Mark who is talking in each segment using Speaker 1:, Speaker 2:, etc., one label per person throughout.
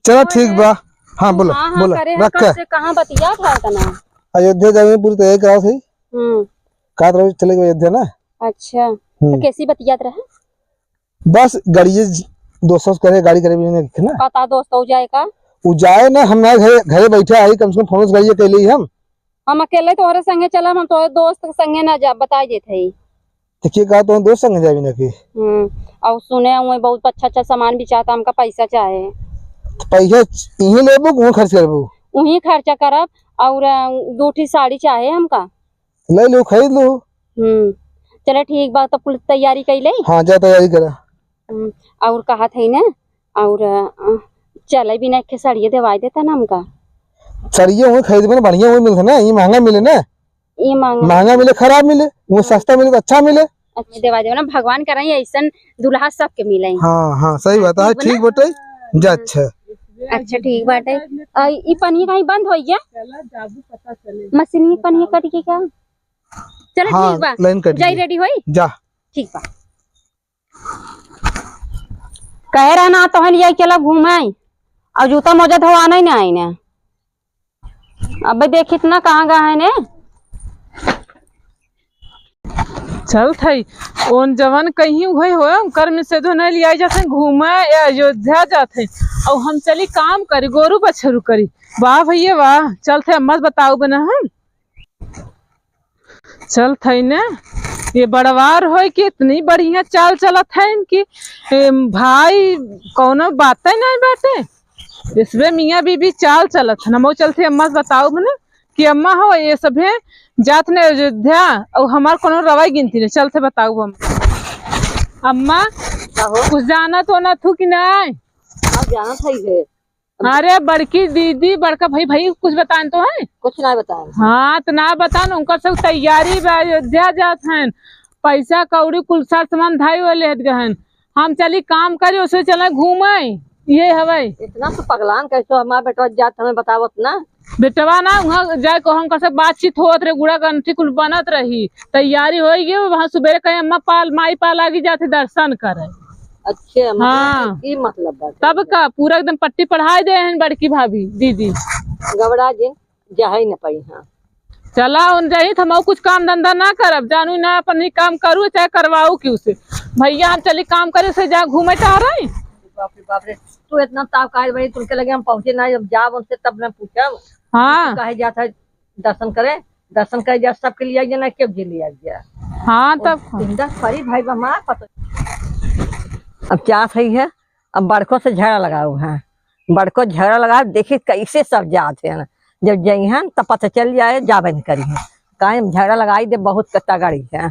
Speaker 1: चलो ठीक बा। हाँ बोलो बोलो
Speaker 2: रख से कहां बतिया था तना
Speaker 1: अयोध्या जाने पूरी तैयारी करा थी। का रोज चले गए अयोध्या ना। अच्छा
Speaker 2: तो कैसी बतियात रहे?
Speaker 1: बस गाड़ी दोस्तों करे गाड़ी करे भी नहीं ना
Speaker 2: पता दोस्तों जाए का
Speaker 1: उ जाए ना हम ना घरे बैठे आई कम से कम फोन से गाड़ी अकेले ही हम
Speaker 2: अकेले तोहरे संगे चला हम तोहरे दोस्त के संगे ना जा बताई देथे
Speaker 1: देखिए कहा तो दोस्त संगे जाबी ना की
Speaker 2: और सुने हुए बहुत अच्छा सामान भी चाहता हमका पैसा चाहे
Speaker 1: तो पैसा यही लेबो कौन खर्च करबो
Speaker 2: वही खर्चा करब और दूठी साड़ी चाहे हमका
Speaker 1: ले लो खरीद लो।
Speaker 2: चलो ठीक बात तो कुल तैयारी कर ले।
Speaker 1: हाँ जा तैयारी करा।
Speaker 2: और कहा थे ना और चले भी ना के साड़िया दिवाई देता ना हमका
Speaker 1: साड़िया वो खरीद में बढ़िया वो मिलता ना ये महंगा मिले ना
Speaker 2: ये
Speaker 1: महंगा मिले खराब मिले वो सस्ता मिले तो अच्छा मिले
Speaker 2: दिवा देव ना भगवान कराई ऐसा दुल्हा सबके मिले।
Speaker 1: हाँ हाँ सही बात है ठीक बटे जा
Speaker 2: अच्छा ठीक बाटे ई पनिया कहीं बंद हो गया मशीन पनिया कट के क्या चलो
Speaker 1: हाँ,
Speaker 2: ठीक बा
Speaker 1: लाइन कट
Speaker 2: जाई रेडी होई
Speaker 1: जा
Speaker 2: ठीक बा कह रहा ना तो ये चला घूमाई और जूता मोजा धोआना ही ना आई ने अब देख इतना कहाँ गया है ने
Speaker 3: चल थई ओन जवन कहीं हुए हो कर्म से तो नहीं लिया जाते घूमे या अयोध्या जाते और हम चली काम करी गोरू बछरू करी वाह भैया वाह चल थे मत बताओ बना हम चल थई ने ये बड़वार हो कि इतनी बढ़िया चाल चलत है इनकी भाई कौनो बात नहीं बाटे इसमें मियाँ बीबी चाल चलत है ना चलते अम्मा बताओ बना कि अम्मा हो ये सब है जात ने अयोध्या और हमार कोनो रवाई गिनती ने चलते बताऊ हम अम्मा कुछ जाना तो ना थू कि नहीं
Speaker 2: जाना था
Speaker 3: अरे बड़की दीदी बड़का भाई भाई कुछ बतान तो है
Speaker 2: कुछ ना बता
Speaker 3: हाँ तो ना बतान उनका सब तैयारी अयोध्या जात है पैसा कौड़ी कुल सार सामान धाई हुए लेत गहन हम चली काम करी उसे चले घूमे ये हवे
Speaker 2: इतना तो पगलान कैसे हमारा बेटा जात हमें बतावत ना
Speaker 3: बेटवा ना वहाँ जाए को हम कैसे बातचीत होत रहे गुड़ा गंठी कुल बनत रही तैयारी हो गई वहाँ सुबह कहीं अम्मा पाल माई पाल आगे जाते दर्शन करे।
Speaker 2: अच्छा
Speaker 3: हाँ
Speaker 2: की मतलब
Speaker 3: तब का पूरा एकदम पट्टी पढ़ाई दे हैं बड़की भाभी दीदी
Speaker 2: गबड़ा जी जा ही न पाई। हाँ
Speaker 3: चला उन जाही हम कुछ काम धंधा ना करब जानू ना अपन काम करू चाहे करवाऊ की उसे भैया हम चली काम करे से जा घूमे चाह रहे
Speaker 2: बाप रे तू इतना ताव काहे भाई तुमके लगे हम पहुंचे ना जब जाब उनसे तब मैं पूछा
Speaker 3: हाँ
Speaker 2: कहे जाता है दर्शन करे जा सबके लिए आइए ना क्यों लिया गया।
Speaker 3: हाँ तब
Speaker 2: फरी भाई हमारा पता अब क्या सही है अब बड़कों से झगड़ा लगाओ है बड़को झगड़ा लगा देखिए कैसे सब जाते हैं जब जाई हैं तब पता चल जाए जाबे नहीं करी है कहीं झगड़ा लगाई दे बहुत कत्ता गाड़ी है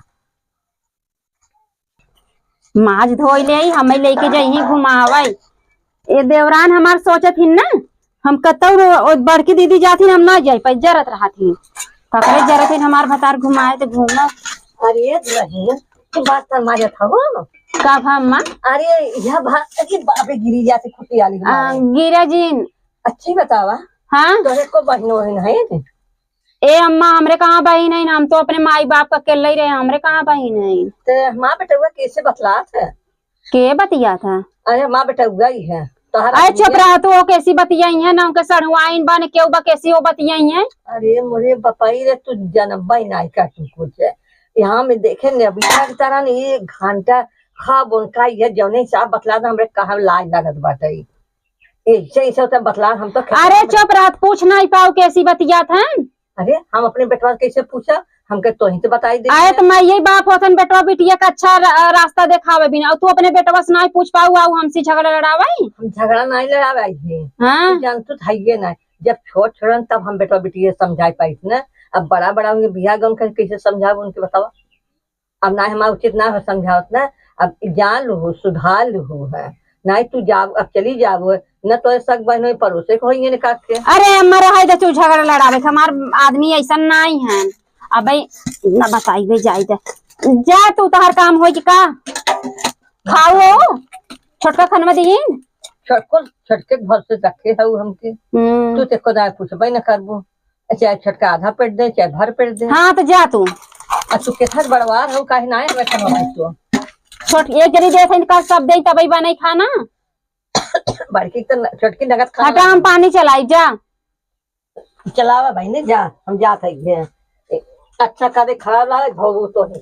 Speaker 2: माछ धोई ले हमें लेके जाइए घुमावे ये देवरान हमार सोचत हिन ना हम कतौ बड़की दीदी जाती हम ना जाई पर जरत रहा थी ककरे जरत हिन हमार भतार घुमाए तो घूमा। अरे नहीं बात तो मारे था वो का भाम्मा अरे यह बात की बापे गिरी जाती खुटी वाली गिरा जी अच्छी बतावा। हाँ तोरे को बहनो है ए अम्मा हमरे कहाँ बहन है हम तो अपने माई बाप का अकेले ही रहे हमरे कहाँ बहन है तो माँ बेटा हुआ कैसे बतला था के बतिया था अरे माँ बेटा हुआ ही है अरे चुप रहा तू कैसी बतियाई है ना उनके सड़ुआइन बन के कैसी वो बतियाई है। अरे मोरे बपाई रे तू जन्म नहीं का तू कुछ यहाँ में देखे नबिया की तरह नहीं एक घंटा खा उनका ये जौने साहब बतला था हमरे कहाँ लाज लागत बाटे ऐसे बतला हम तो अरे चुप रहा पूछ नहीं पाओ कैसी बतिया था। अरे हम अपने बेटवा कैसे पूछा हमके तो ही तो बताई दे आए तो मैं यही बाप होतन बेटवा बिटिया का अच्छा रास्ता दिखावे बिना तू अपने बेटवा से नहीं पूछ पाऊ हमसे झगड़ा लड़ावाई हम झगड़ा नहीं लड़ावाई है। हाँ जान तू थाइए ना जब छोट छोड़न तब हम बेटवा बिटिया समझा पाई ना अब बड़ा बड़ा उनके बिया गम कर कैसे समझाओ उनके बतावा अब ना हमारा उचित ना हो समझावत ना अब जान लो सुधार लो है नहीं तू जाओ अब चली जाओ न तो सग बहन पड़ोसे को होइए काट के। अरे हमारा है तू झगड़ा लड़ावे हमार आदमी ऐसा नहीं है अब न बताइए जाए जा तू तो हर काम हो का खाओ छोटका खाना दी छटके घर से रखे है हमके तू ते खुदा पूछबे न करबो चाहे छटका आधा पेट दे चाहे भर पेट दे। हाँ तो जा तू तू केथर बड़वार हो काहे ना तो छोट एक जनी दे का सब दे तब बने खाना
Speaker 4: बड़की तो छोटकी नगद खा
Speaker 2: हटा हम पानी चलाई जा।
Speaker 4: चलावा भाई ने जा हम जात है अच्छा करे खराब लगे भोगू तो नहीं।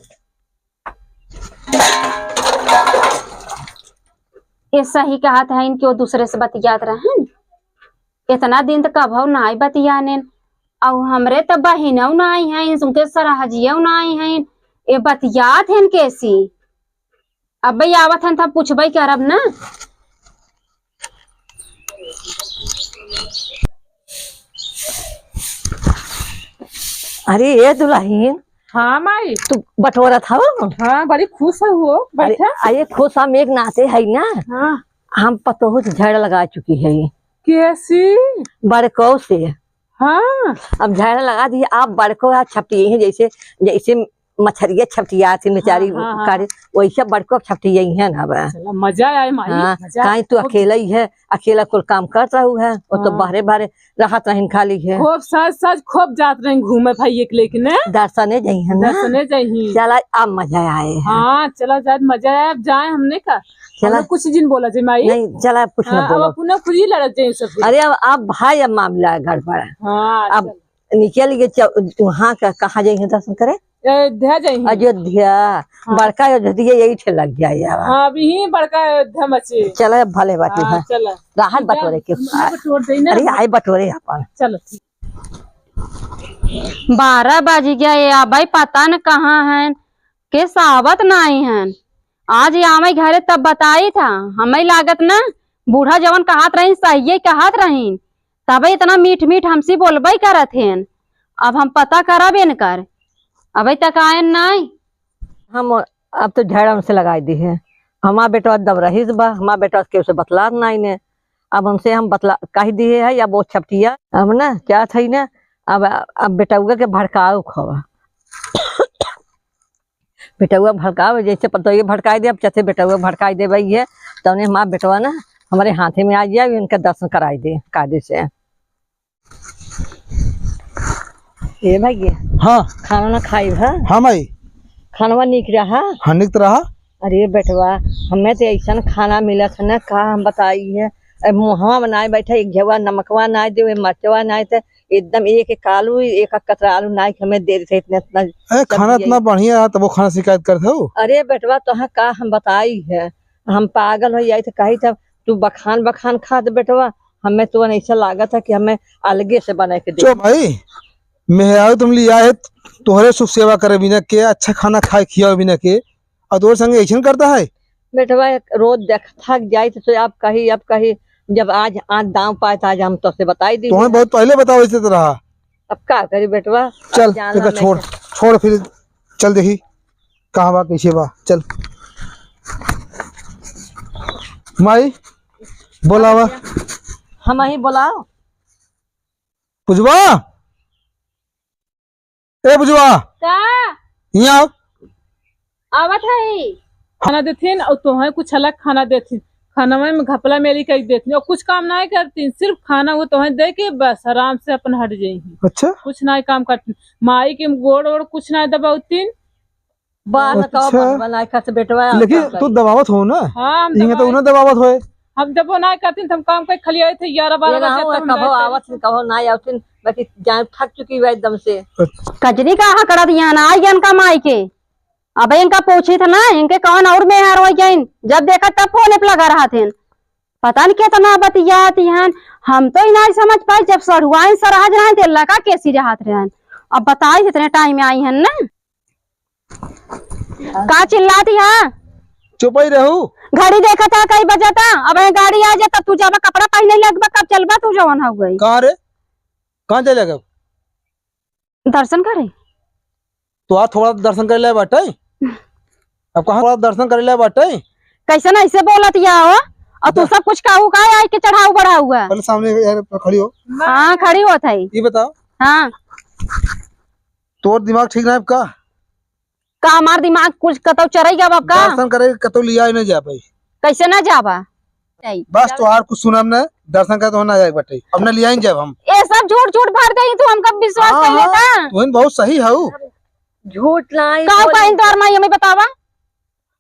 Speaker 2: ये सही कहा था इनके वो दूसरे से बतियात रहन। इतना दिन तक कभौ ना आई बतियाने और हमरे तो बहिनौ ना आई हैं उनके सरहजियो ना आई हैं ये बतियात हैं कैसी। अब भाई आवत हन तब पूछबई करब ना।
Speaker 4: अरे ये दुल्हन
Speaker 3: हाँ माई।
Speaker 4: तू बटोरा था
Speaker 3: हाँ बड़ी खुश हो बैठा।
Speaker 4: अरे खुश हम एक नाते है ना।
Speaker 3: हाँ
Speaker 4: हम पतोहू से झाड़ लगा चुकी है
Speaker 3: कैसी।
Speaker 4: बड़को से।
Speaker 3: हाँ
Speaker 4: अब झाड़ लगा दी आप बड़को छपटी है जैसे जैसे मछरिया छपटिया थी बेचारी करे वैसे बड़को छपटी है ना।
Speaker 3: चलो मजा आए माई।
Speaker 4: हाँ
Speaker 3: मजा
Speaker 4: कहीं तू अकेला ही है अकेला कुल काम करता रहू है वो तो बाहरे बाहरे राहत रहीन खाली है।
Speaker 3: खूब सज सज खूब जात रहे घूमे भाई एक लेकिन
Speaker 4: दर्शने जाई है ना।
Speaker 3: दर्शने जाही।
Speaker 4: चला अब मजा आए है।
Speaker 3: हाँ चला जाए मजा आए अब जाए हमने का।
Speaker 4: चला
Speaker 3: कुछ दिन बोला जे माई।
Speaker 4: नहीं चला कुछ न
Speaker 3: अब
Speaker 4: बोलो।
Speaker 3: अपना खुद ही लड़त जाए सब।
Speaker 4: अरे अब भाई अब मामला गड़बड़ है।
Speaker 3: हाँ
Speaker 4: अब निकल गए वहाँ का कहाँ जाएंगे दर्शन करे
Speaker 3: अयोध्या जाए।
Speaker 4: अयोध्या बड़का अयोध्या यही ठे लग जाए।
Speaker 3: हाँ अभी ही बड़का अयोध्या मचे।
Speaker 4: चलो भले बात है
Speaker 3: चला
Speaker 4: राहत बटोरे के। अरे आए बटोरे अपन
Speaker 3: चलो
Speaker 2: 12 बज गया ये भाई पता न कहाँ है के सावत ना आई हैं। आज आमे घरे तब बताई था हमें लागत ना बूढ़ा जवन कहत रही सही कहत रही तब इतना मीठ मीठ हमसे बोलबई करत हैं। अब हम पता करब न कर अभी तक आए नहीं।
Speaker 4: हम अब तो झाड़ से लगाई दी है हमारा बेटा दब रही बा हमारा बेटा के उसे बतला नहीं ने। अब हमसे हम बतला कह दिए है या वो छपटिया अब ना क्या थी ना। अब बेटुआ के भड़काओ खवा बेटुआ भड़काओ जैसे पता ये भड़काई दे अब चथे बेटुआ भड़काई दे भाई है तो उन्हें हमारा बेटवा ना हमारे हाथे में आ जाए उनका दर्शन कराई दे कायदे से। ये भाई
Speaker 1: हाँ
Speaker 4: खाना ना खाई है।
Speaker 1: हाँ माई
Speaker 4: खानवा निक रहा।
Speaker 1: हाँ निकत रहा।
Speaker 4: अरे बेटवा हमें तो ऐसा खाना मिला था ना कहा हम बताई है मुहवा बनाए बैठे एक घेवा नमकवा ना दे मरचवा ना थे एकदम एक आलू एक कतरा आलू ना हमें दे देते इतना इतना
Speaker 1: खाना इतना बढ़िया है तो वो खाना शिकायत करते हो।
Speaker 4: अरे बेटवा तो का हम बताई है हम पागल हो जाए थे कही था तू बखान बखान खा दे बेटवा हमें तो ऐसा लागत है कि हमें अलगे से बना के दे।
Speaker 1: भाई मेहरारू तुम लिया है तोहरे सुख सेवा करे बिना के अच्छा खाना खाए खिया बिना के और तोहरे संगे ऐसा करता है।
Speaker 4: बेटवा रोज देख थक जाए तो अब कही जब आज दाव पाए तो आज हम तो से बताई दी।
Speaker 1: तुम्हें बहुत पहले बताओ ऐसे तो रहा।
Speaker 4: अब क्या करी बेटवा
Speaker 1: चल छोड़ फिर चल देखी कहाँ बा कैसे बा चल माई बोलावा
Speaker 4: हम ही बोलाओ
Speaker 1: बुझवा ए बुझवा
Speaker 2: का
Speaker 1: यहाँ
Speaker 2: आवत है
Speaker 3: खाना देथिन और तुम्हें कुछ अलग खाना देथिन खाना में घपला मेरी कही देथिन और कुछ काम नहीं करती सिर्फ खाना वो तुम्हें दे के बस आराम से अपन हट जाये।
Speaker 1: अच्छा
Speaker 3: कुछ नहीं काम करती माई के गोड़ ओड़ कुछ नहीं दबावतीन।
Speaker 4: अच्छा बेटवा
Speaker 1: लेकिन तू दबावत हो ना।
Speaker 3: हाँ
Speaker 1: तो उन्हें दबावत हो
Speaker 3: हम जब वो नहीं करती हम काम कर खली आए थे 11-12 बजे
Speaker 4: कहो आवत कहो ना आवतिन बाकी जान थक चुकी है एकदम से।
Speaker 2: कजरी कहा करा दिया ना आई इनका माई के अब इनका पूछी था ना इनके कौन और में हार गईन जब देखा तब फोन पे लगा रहा थे पता नहीं कितना बतियाती हैं हम तो नहीं समझ पाए जब सड़ुआइन सरहज रहे थे लगा कैसी राहत रहे अब बताई इतने टाइम में आई है ना का चिल्लाती है।
Speaker 1: चुप ही रहू
Speaker 2: घड़ी देखा था कई बजा था अब गाड़ी आ जाता तू जब कपड़ा पहने लगभग कब चलबा तू जवान हो गई।
Speaker 1: कहाँ रे कहाँ चलेगा
Speaker 2: दर्शन करे
Speaker 1: तो आज थोड़ा दर्शन कर ले बाटे अब कहाँ थोड़ा दर्शन कर ले बाटे
Speaker 2: कैसे ना ऐसे बोलत या हो और तू सब कुछ कहू का आई के चढ़ाऊ बढ़ा हुआ
Speaker 1: पहले सामने यार खड़ी हो।
Speaker 2: हाँ खड़ी होत है
Speaker 1: ये बताओ
Speaker 2: हाँ
Speaker 1: तोर दिमाग ठीक ना का
Speaker 2: हमार दिमाग कुछ कतौ चरेगा बाप का
Speaker 1: दर्शन करे कतो लिया ही नहीं जा पाई
Speaker 2: कैसे ना जाबा
Speaker 1: बस तोहार कुछ सुनम ना दर्शन कर तो ना जाए बटे अब ना लिया ही जब हम
Speaker 2: ये सब झूठ झूठ भर दे तू हमका विश्वास कर लेता
Speaker 1: तू बहुत सही है
Speaker 4: झूठ लाई
Speaker 2: काऊ कहीं तोर माई हमें बतावा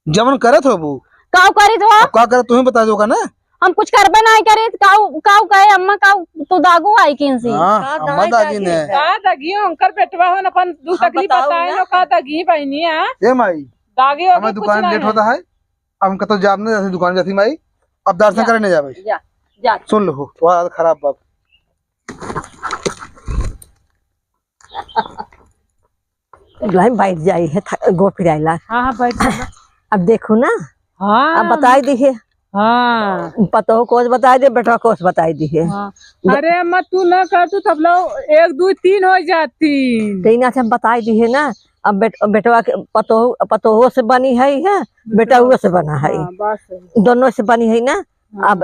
Speaker 1: जमन करत हो वो
Speaker 2: काऊ करी तो
Speaker 1: अब का करत तुम्हें बता दोगा ना
Speaker 2: हम कुछ करबे नहीं करे काऊ काऊ कहे अम्मा काऊ तो दागू आई किनसी
Speaker 1: हाँ अम्मा दादी ने
Speaker 3: का दगियो अंकर बेटवा हो अपन दू तकलीफ
Speaker 4: बताओ
Speaker 3: बताए
Speaker 4: ना।
Speaker 3: नो का दगी बहनी है
Speaker 1: ए माई
Speaker 3: दागे हो
Speaker 1: हमें दुकान लेट होता है अब हम कतो जाब नहीं दुकान में जाती माई अब दर्शन करने जा भाई
Speaker 2: जा जा
Speaker 1: सुन लो तुम्हारा हालत खराब बाप
Speaker 4: बैठ जाई है गोड़ फिराइला।
Speaker 3: हां हां बैठ जा।
Speaker 4: अब देखो ना
Speaker 3: हां
Speaker 4: अब बताई दी है
Speaker 3: हां
Speaker 4: पतो कोच बताई दे बेटा कोच बताई दी है।
Speaker 3: हाँ। अरे अम्मा तू ना कर तू तब लोग 1 2 3 हो जाती
Speaker 4: तीन से हम बताई दी है ना। अब बेटवा के पतोहो से बनी है बेटा हुआ से बना है
Speaker 3: हाँ, बस है।
Speaker 4: दोनों से बनी है ना। अब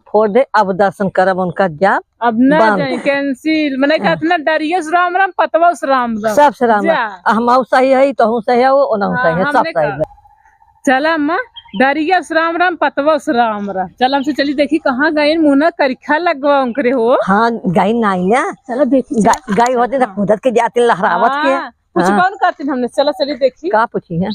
Speaker 4: फोड़ दे अब दर्शन करब उनका जाब
Speaker 3: अब ना
Speaker 4: बंद।
Speaker 3: जाए कैंसिल मैंने कहा इतना डरिए राम राम पतवा राम राम
Speaker 4: सब से राम
Speaker 3: जा।
Speaker 4: हम सही है तो सही है वो ओनहु
Speaker 3: हाँ,
Speaker 4: सही है सब
Speaker 3: हमने
Speaker 4: सही
Speaker 3: कहा।
Speaker 4: है।
Speaker 3: चला अम्मा डरिया राम राम पतवा राम राम चल हमसे चली देखी कहाँ गए मुना करिखा लगवा उनकरे हो
Speaker 4: हाँ गाय नहीं ना
Speaker 3: चलो देखी
Speaker 4: गाय होते तो खुदत के जाते लहरावत के
Speaker 3: हाँ, कुछ कौन करती हमने चला चली देखी
Speaker 4: का पूछी है।